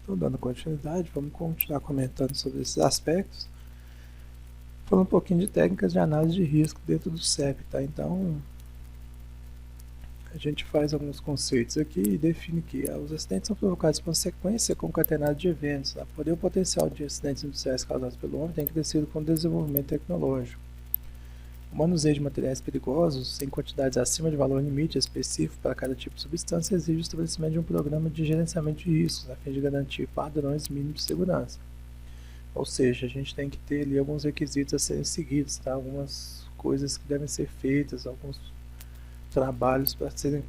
Então, dando continuidade, vamos continuar comentando sobre esses aspectos. Falando um pouquinho de técnicas de análise de risco dentro do CEP, tá? Então, a gente faz alguns conceitos aqui e define que os acidentes são provocados por uma sequência concatenada de eventos. Porém, o potencial de acidentes industriais causados pelo homem tem crescido com o desenvolvimento tecnológico. O manuseio de materiais perigosos, em quantidades acima de valor limite específico para cada tipo de substância, exige o estabelecimento de um programa de gerenciamento de riscos, a fim de garantir padrões mínimos de segurança. Ou seja, a gente tem que ter ali alguns requisitos a serem seguidos, tá? Algumas coisas que devem ser feitas, alguns trabalhos para serem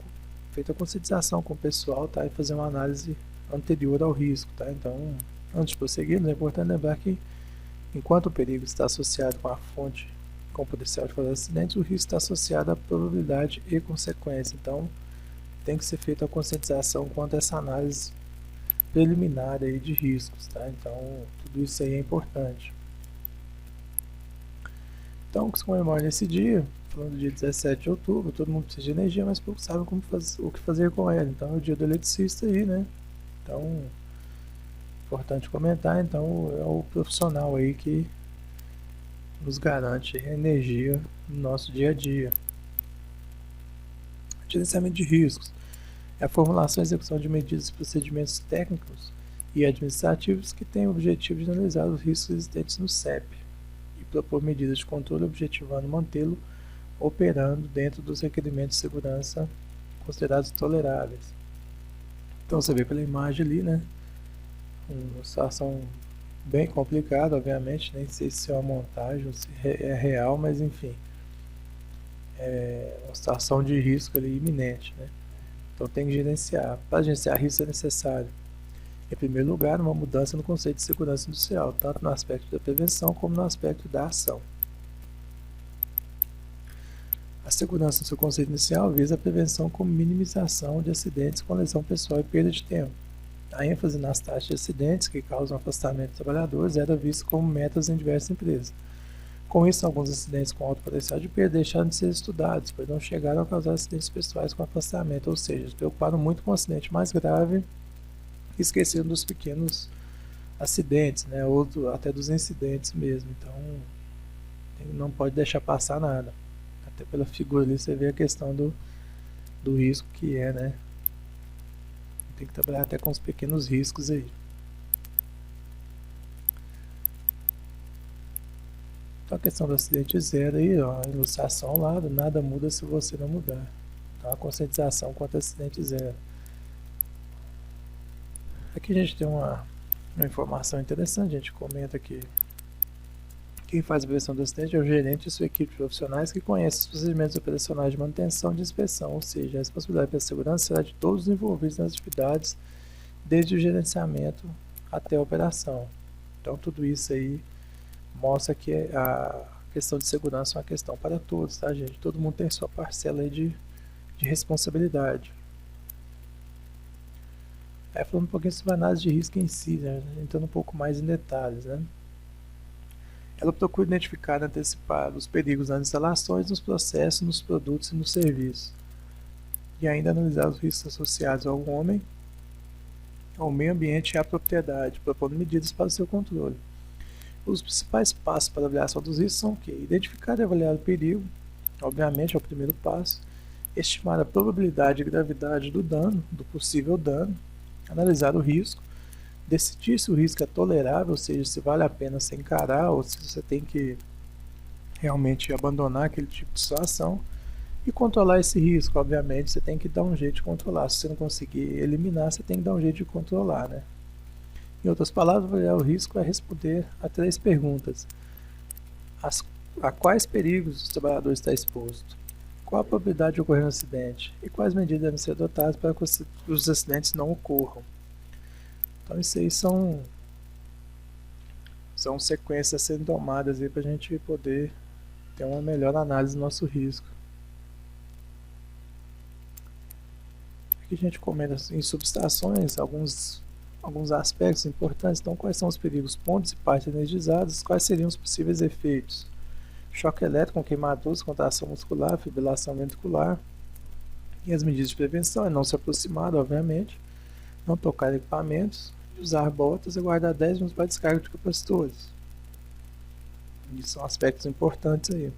feita a conscientização com o pessoal, tá? E fazer uma análise anterior ao risco, tá? Então, antes de prosseguir, é importante lembrar que, enquanto o perigo está associado com a fonte com potencial de fazer acidentes, o risco está associado à probabilidade e consequência. Então, tem que ser feita a conscientização quanto a essa análise preliminar aí de riscos, tá? Então, tudo isso aí é importante. Então, o que se comemora nesse dia, falando do dia 17 de outubro, todo mundo precisa de energia, mas pouco sabe o que fazer com ela. Então, é o dia do eletricista aí, né? Então, importante comentar, então, é o profissional aí que nos garante energia no nosso dia a dia. Gerenciamento de riscos é a formulação e execução de medidas e procedimentos técnicos e administrativos que têm o objetivo de analisar os riscos existentes no CEP e propor medidas de controle objetivando mantê-lo operando dentro dos requerimentos de segurança considerados toleráveis. Então você vê pela imagem ali, né? Uma situação bem complicada, obviamente, nem sei se é uma montagem ou se é real, mas enfim, é uma situação de risco ali iminente, né? Então tem que gerenciar. Para gerenciar risco é necessário, em primeiro lugar, uma mudança no conceito de segurança industrial, tanto no aspecto da prevenção como no aspecto da ação. A segurança no seu conceito inicial visa a prevenção como minimização de acidentes com lesão pessoal e perda de tempo. A ênfase nas taxas de acidentes que causam afastamento de trabalhadores era vista como metas em diversas empresas. Com isso, alguns acidentes com alto potencial de perda deixaram de ser estudados, pois não chegaram a causar acidentes pessoais com afastamento, ou seja, se preocuparam muito com o acidente mais grave e esqueceram dos pequenos acidentes, né, ou até dos incidentes mesmo. Então, não pode deixar passar nada. Até pela figura ali você vê a questão do risco que é, né? Tem que trabalhar até com os pequenos riscos aí. Então a questão do acidente zero aí, ó, a ilustração ao lado, nada muda se você não mudar. Então a conscientização quanto ao acidente zero. Aqui a gente tem uma informação interessante, a gente comenta que quem faz a prevenção do acidente é o gerente e sua equipe de profissionais que conhece os procedimentos operacionais de manutenção e de inspeção, ou seja, a responsabilidade pela segurança será de todos os envolvidos nas atividades, desde o gerenciamento até a operação. Então tudo isso aí mostra que a questão de segurança é uma questão para todos, tá, gente? Todo mundo tem sua parcela aí de responsabilidade. Aí falando um pouquinho sobre a análise de risco em si, né? Entrando um pouco mais em detalhes, né? Ela procura identificar e antecipar os perigos nas instalações, nos processos, nos produtos e nos serviços. E ainda analisar os riscos associados ao homem, ao meio ambiente e à propriedade, propondo medidas para o seu controle. Os principais passos para a avaliação dos riscos são o quê? Identificar e avaliar o perigo, obviamente é o primeiro passo. Estimar a probabilidade e gravidade do dano, do possível dano. Analisar o risco. Decidir se o risco é tolerável, ou seja, se vale a pena você encarar ou se você tem que realmente abandonar aquele tipo de situação. E controlar esse risco, obviamente, você tem que dar um jeito de controlar. Se você não conseguir eliminar, você tem que dar um jeito de controlar, né? Em outras palavras, avaliar o risco é responder a 3 perguntas. A quais perigos os trabalhadores estão expostos? Qual a probabilidade de ocorrer um acidente? E quais medidas devem ser adotadas para que os acidentes não ocorram? Então isso aí são sequências a serem tomadas para a gente poder ter uma melhor análise do nosso risco. Aqui a gente comenta em subestações alguns aspectos importantes. Então, quais são os perigos, pontos e partes energizadas, quais seriam os possíveis efeitos? Choque elétrico com queimaduras, contração muscular, fibrilação ventricular. E as medidas de prevenção é não se aproximar, obviamente, não tocar equipamentos, usar botas e guardar 10 minutos para descarga de capacitores. Isso são aspectos importantes aí.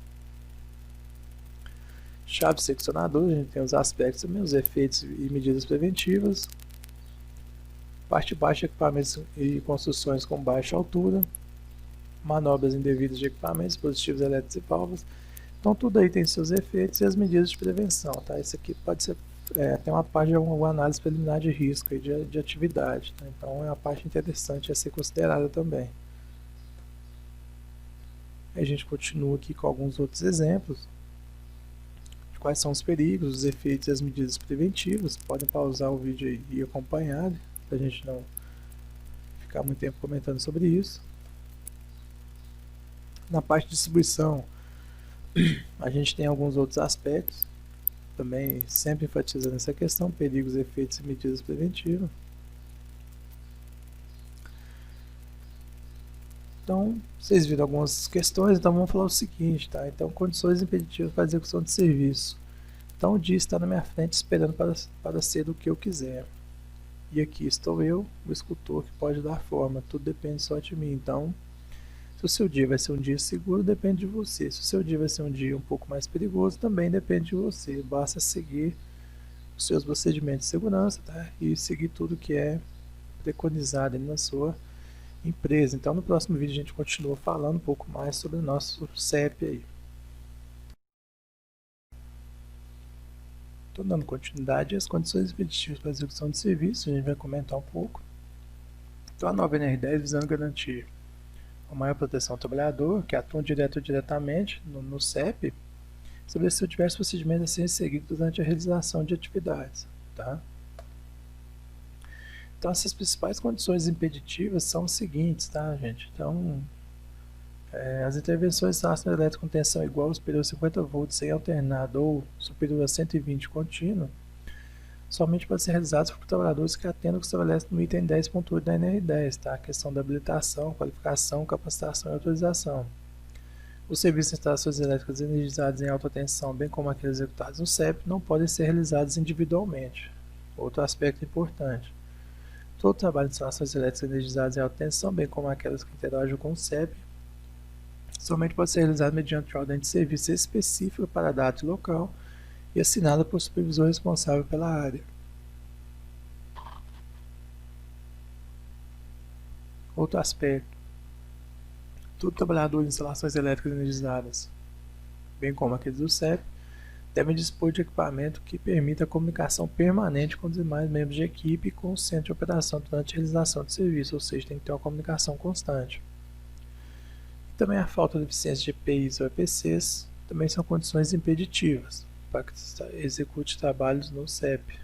Chave seccionadora, a gente tem os aspectos também, os efeitos e medidas preventivas. Parte baixa, equipamentos e construções com baixa altura. Manobras indevidas de equipamentos, dispositivos elétricos e válvulas. Então tudo aí tem seus efeitos e as medidas de prevenção, tá? Isso aqui pode ser, tem uma parte de uma análise preliminar de risco e de atividade, tá? Então é uma parte interessante a ser considerada também. A gente continua aqui com alguns outros exemplos. Quais são os perigos, os efeitos e as medidas preventivas. Podem pausar o vídeo aí e acompanhar, para a gente não ficar muito tempo comentando sobre isso. Na parte de distribuição, a gente tem alguns outros aspectos, também sempre enfatizando essa questão, perigos, efeitos e medidas preventivas. Então, vocês viram algumas questões, então vamos falar o seguinte, tá? Então, condições impeditivas para execução de serviço. Então, o dia está na minha frente esperando para ser o que eu quiser. E aqui estou eu, o escultor que pode dar forma, tudo depende só de mim. Então, se o seu dia vai ser um dia seguro, depende de você. Se o seu dia vai ser um dia um pouco mais perigoso, também depende de você. Basta seguir os seus procedimentos de segurança, tá? E seguir tudo que é preconizado na sua empresa. Então no próximo vídeo a gente continua falando um pouco mais sobre o nosso CEP aí. Estou dando continuidade às condições impeditivas para a execução de serviço, a gente vai comentar um pouco. Então a nova NR10 visando garantir a maior proteção ao trabalhador, que atua direto ou diretamente no CEP, estabeleceu diversos procedimentos a serem seguidos durante a realização de atividades, tá? Então essas principais condições impeditivas são as seguintes, tá, gente? Então, as intervenções de ácido elétrico com tensão igual ou superior a 50 volts sem alternado ou superior a 120 contínuo, somente pode ser realizadas por trabalhadores que atendam o que estabelece no item 10.8 da NR10, tá? A questão da habilitação, qualificação, capacitação e autorização. Os serviços de instalações elétricas energizadas em alta tensão, bem como aqueles executados no CEP, não podem ser realizados individualmente. Outro aspecto importante. Todo trabalho de instalações elétricas energizadas em alta tensão, bem como aquelas que interagem com o CEP, somente pode ser realizado mediante ordem de serviço específica para a data e local e assinada por supervisor responsável pela área. Outro aspecto. Todo trabalhador de instalações elétricas energizadas, bem como aqueles do CEP, devem dispor de equipamento que permita a comunicação permanente com os demais membros de equipe e com o centro de operação durante a realização do serviço, ou seja, tem que ter uma comunicação constante. E também a falta de eficiência de EPIs ou EPCs também são condições impeditivas para que se execute trabalhos no CEP.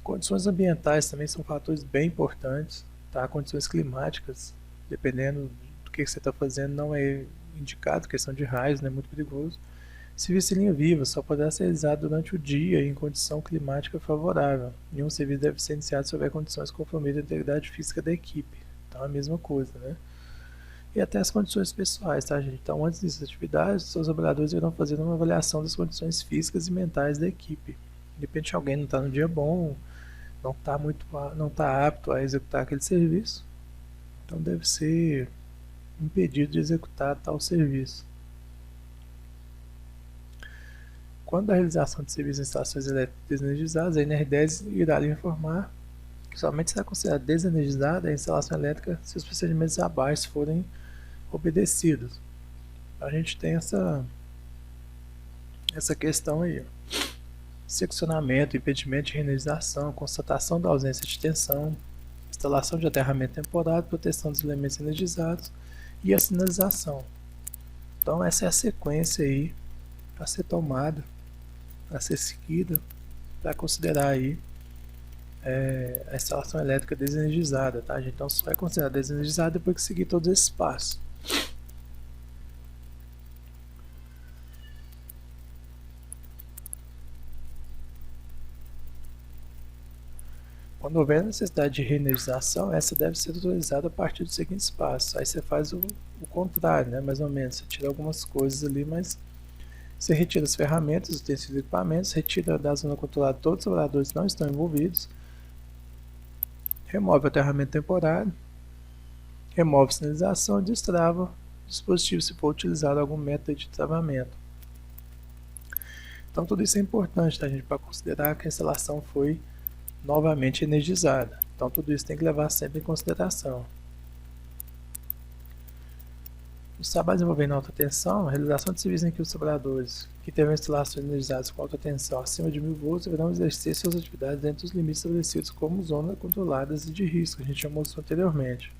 Condições ambientais também são fatores bem importantes, tá? Condições climáticas, dependendo do que você está fazendo, não é indicado, questão de raios, é muito perigoso. Serviço em linha viva só poderá ser realizado durante o dia em condição climática favorável. Nenhum serviço deve ser iniciado se houver condições que comprometam a integridade física da equipe. Então é a mesma coisa, né? E até as condições pessoais, tá, gente? Então, antes dessas atividades, os seus trabalhadores irão fazer uma avaliação das condições físicas e mentais da equipe. De repente, alguém não está no dia bom, não está apto a executar aquele serviço, então deve ser impedido de executar tal serviço. Quando a realização de serviços em instalações elétricas desenergizadas, a NR10 irá lhe informar que somente será considerada desenergizada a instalação elétrica se os procedimentos abaixo forem obedecidos. A gente tem essa questão aí. Seccionamento, impedimento de reenergização, constatação da ausência de tensão, instalação de aterramento temporário, proteção dos elementos energizados e a sinalização. Então essa é a sequência aí a ser tomada, a ser seguida para considerar aí a instalação elétrica desenergizada, tá, gente? Então só é considerada desenergizada depois que seguir todos esses passos. Quando houver necessidade de reenergização, essa deve ser autorizada a partir dos seguintes passos. Aí você faz o contrário, né? Mais ou menos. Você tira algumas coisas ali, mas você retira as ferramentas, os utensílios e equipamentos, retira da zona controlada todos os trabalhadores que não estão envolvidos, remove o aterramento temporário, remove sinalização e destrava o dispositivo se for utilizado algum método de travamento. Então tudo isso é importante, tá, gente, para considerar que a instalação foi novamente energizada. Então tudo isso tem que levar sempre em consideração. Os trabalhos envolvendo alta tensão, a realização de serviços em que os trabalhadores que tiveram instalações energizadas com alta tensão acima de 1000 volts deverão exercer suas atividades dentro dos limites estabelecidos como zonas controladas e de risco, a gente já mostrou anteriormente.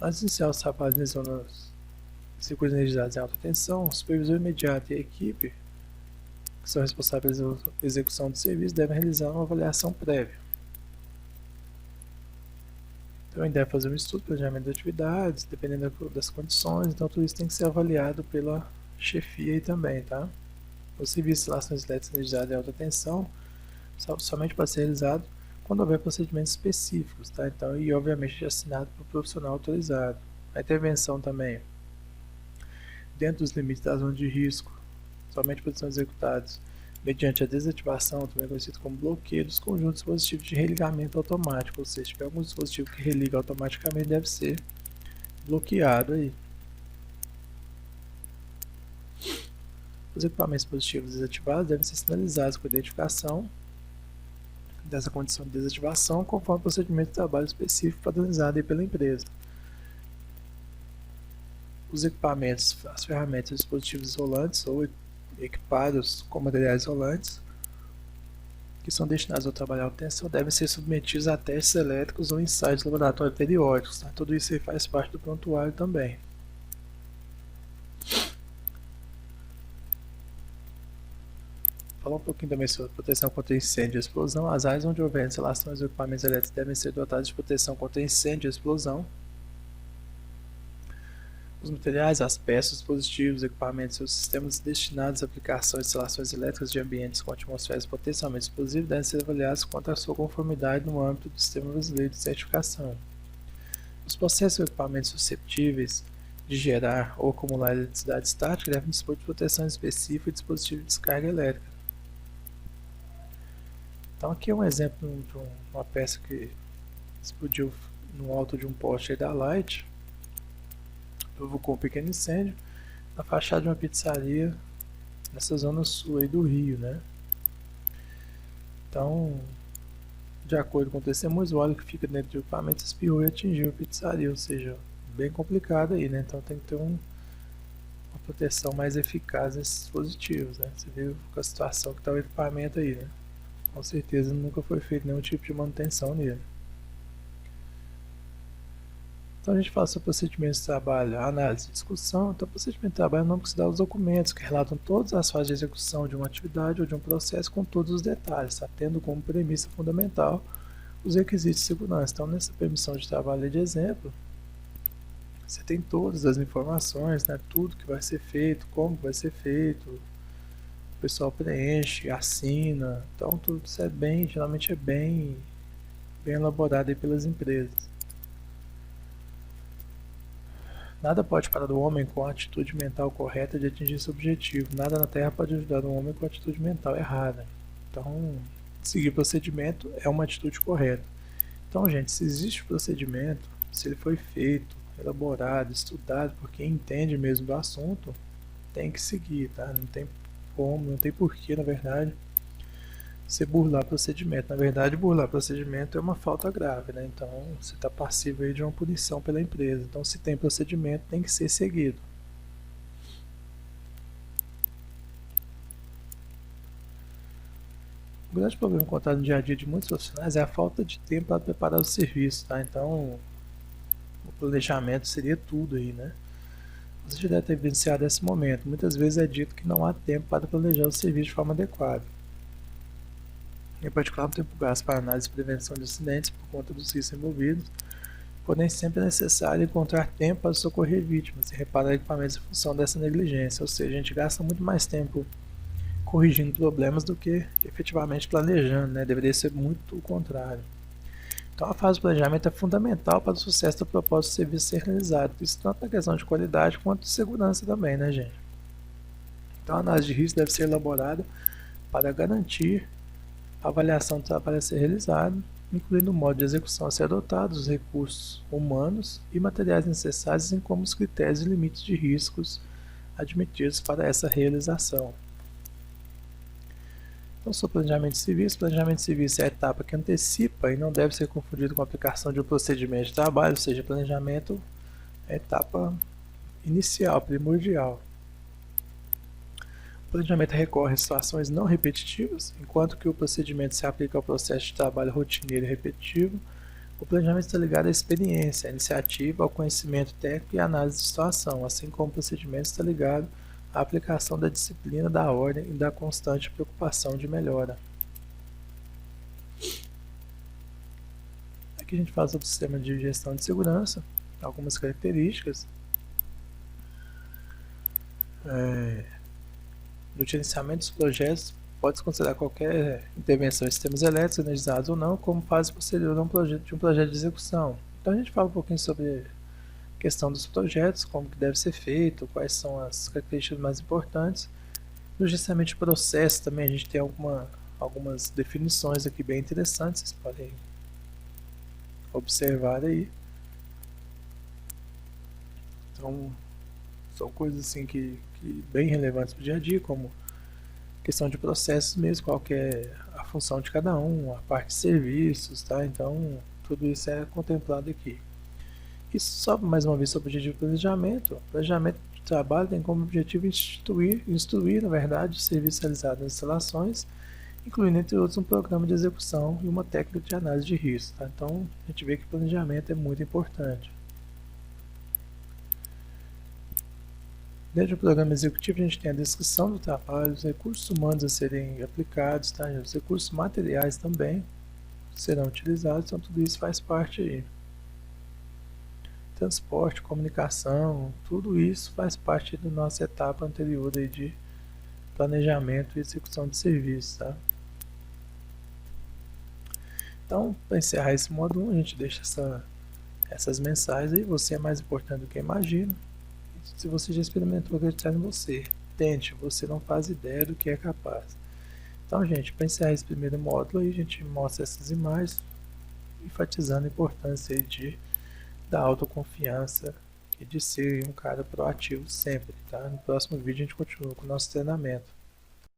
Antes de iniciar os trabalhos em zonas circuitos energizados em alta tensão, o supervisor imediato e a equipe que são responsáveis pela execução do serviço devem realizar uma avaliação prévia. Também deve fazer um estudo, planejamento de atividades, dependendo das condições, então tudo isso tem que ser avaliado pela chefia aí também, tá? O serviço de instalações elétricas energizadas em alta tensão somente pode ser realizado quando houver procedimentos específicos, tá? Então, e obviamente assinado por profissional autorizado. A intervenção também, dentro dos limites da zona de risco, somente podem ser executados mediante a desativação, também conhecido como bloqueio, dos conjuntos de dispositivos de religamento automático, ou seja, se tiver algum dispositivo que religa automaticamente, deve ser bloqueado aí. Os equipamentos positivos desativados devem ser sinalizados com a identificação dessa condição de desativação conforme o procedimento de trabalho específico padronizado aí pela empresa. Os equipamentos, as ferramentas e dispositivos isolantes ou equipados com materiais isolantes que são destinados ao trabalho à alta tensão devem ser submetidos a testes elétricos ou ensaios de laboratório periódicos. Tá? Tudo isso aí faz parte do prontuário também. Falar um pouquinho também sobre proteção contra incêndio e explosão. As áreas onde houver instalações ou equipamentos elétricos devem ser dotados de proteção contra incêndio e explosão. Os materiais, as peças, dispositivos, equipamentos e os sistemas destinados à aplicação de instalações elétricas de ambientes com atmosferas potencialmente explosivas devem ser avaliados quanto à sua conformidade no âmbito do Sistema Brasileiro de Certificação. Os processos ou equipamentos susceptíveis de gerar ou acumular eletricidade estática devem dispor de proteção específica e dispositivo de descarga elétrica. Então aqui é um exemplo de uma peça que explodiu no alto de um poste da Light, provocou um pequeno incêndio na fachada de uma pizzaria nessa zona sul aí do Rio, né? Então, de acordo com testemunhos, o óleo que fica dentro do equipamento espirrou e atingiu a pizzaria, ou seja, bem complicado aí, né? Então tem que ter uma proteção mais eficaz nesses dispositivos, né? Você viu a situação que está o equipamento aí, né? Com certeza nunca foi feito nenhum tipo de manutenção nele. Então a gente fala sobre procedimento de trabalho, análise e discussão. Então o procedimento de trabalho não precisa dar os documentos que relatam todas as fases de execução de uma atividade ou de um processo com todos os detalhes, tá? Tendo como premissa fundamental os requisitos de segurança. Então nessa permissão de trabalho de exemplo, você tem todas as informações, né? Tudo que vai ser feito, como vai ser feito, o pessoal preenche, assina. Então tudo isso geralmente é bem elaborado aí pelas empresas. Nada pode parar o homem com a atitude mental correta de atingir seu objetivo. Nada na Terra pode ajudar o homem com a atitude mental errada. Então, seguir o procedimento é uma atitude correta. Então, gente, se existe procedimento, se ele foi feito, elaborado, estudado por quem entende mesmo do assunto, tem que seguir, tá? Não tem como, não tem porquê, na verdade, você burlar procedimento. Na verdade, burlar procedimento é uma falta grave, né? Então, você está passivo aí de uma punição pela empresa. Então, se tem procedimento, tem que ser seguido. O grande problema encontrado no dia a dia de muitos profissionais é a falta de tempo para preparar o serviço, tá? Então, o planejamento seria tudo aí, né? Você já deve ter vivenciado esse momento. Muitas vezes é dito que não há tempo para planejar o serviço de forma adequada. Em particular, no tempo gasto para análise e prevenção de acidentes por conta dos riscos envolvidos, porém sempre é necessário encontrar tempo para socorrer vítimas e reparar equipamentos em função dessa negligência, ou seja, a gente gasta muito mais tempo corrigindo problemas do que efetivamente planejando, né? Deveria ser muito o contrário. Então a fase do planejamento é fundamental para o sucesso do propósito do serviço ser realizado, isso tanto na questão de qualidade quanto de segurança também, né, gente? Então a análise de risco deve ser elaborada para garantir a avaliação do trabalho a ser realizado incluindo o modo de execução a ser adotado, os recursos humanos e materiais necessários, assim como os critérios e limites de riscos admitidos para essa realização. Então, sobre planejamento de serviço. Planejamento de serviço é a etapa que antecipa e não deve ser confundido com a aplicação de um procedimento de trabalho, ou seja, planejamento é a etapa inicial, primordial. O planejamento recorre a situações não repetitivas, enquanto que o procedimento se aplica ao processo de trabalho rotineiro e repetitivo. O planejamento está ligado à experiência, à iniciativa, ao conhecimento técnico e à análise de situação, assim como o procedimento está ligado à aplicação da disciplina, da ordem e da constante preocupação de melhora. Aqui a gente fala sobre o sistema de gestão de segurança, algumas características. No gerenciamento dos projetos, pode-se considerar qualquer intervenção em sistemas elétricos, energizados ou não, como fase posterior a um projeto de execução. Então a gente fala um pouquinho sobre a questão dos projetos, como que deve ser feito, quais são as características mais importantes. No gerenciamento de processo também a gente tem algumas definições aqui bem interessantes, vocês podem observar aí. Então, são coisas assim que bem relevantes para o dia a dia, como questão de processos mesmo, qual que é a função de cada um, a parte de serviços, tá? Então, tudo isso é contemplado aqui. E só mais uma vez sobre o objetivo de planejamento. O planejamento de trabalho tem como objetivo instruir, na verdade, o serviço realizado nas instalações, incluindo, entre outros, um programa de execução e uma técnica de análise de risco. Tá? Então, a gente vê que o planejamento é muito importante. Dentro do programa executivo, a gente tem a descrição do trabalho, os recursos humanos a serem aplicados, tá? Os recursos materiais também serão utilizados, então tudo isso faz parte aí. Transporte, comunicação, tudo isso faz parte da nossa etapa anterior aí de planejamento e execução de serviços, tá? Então, para encerrar esse módulo 1, a gente deixa essas mensagens aí. Você é mais importante do que imagina. Se você já experimentou, acreditar em você. Tente, você não faz ideia do que é capaz. Então, gente, para encerrar esse primeiro módulo aí, a gente mostra essas imagens, enfatizando a importância aí da autoconfiança e de ser um cara proativo sempre, tá? No próximo vídeo a gente continua com o nosso treinamento.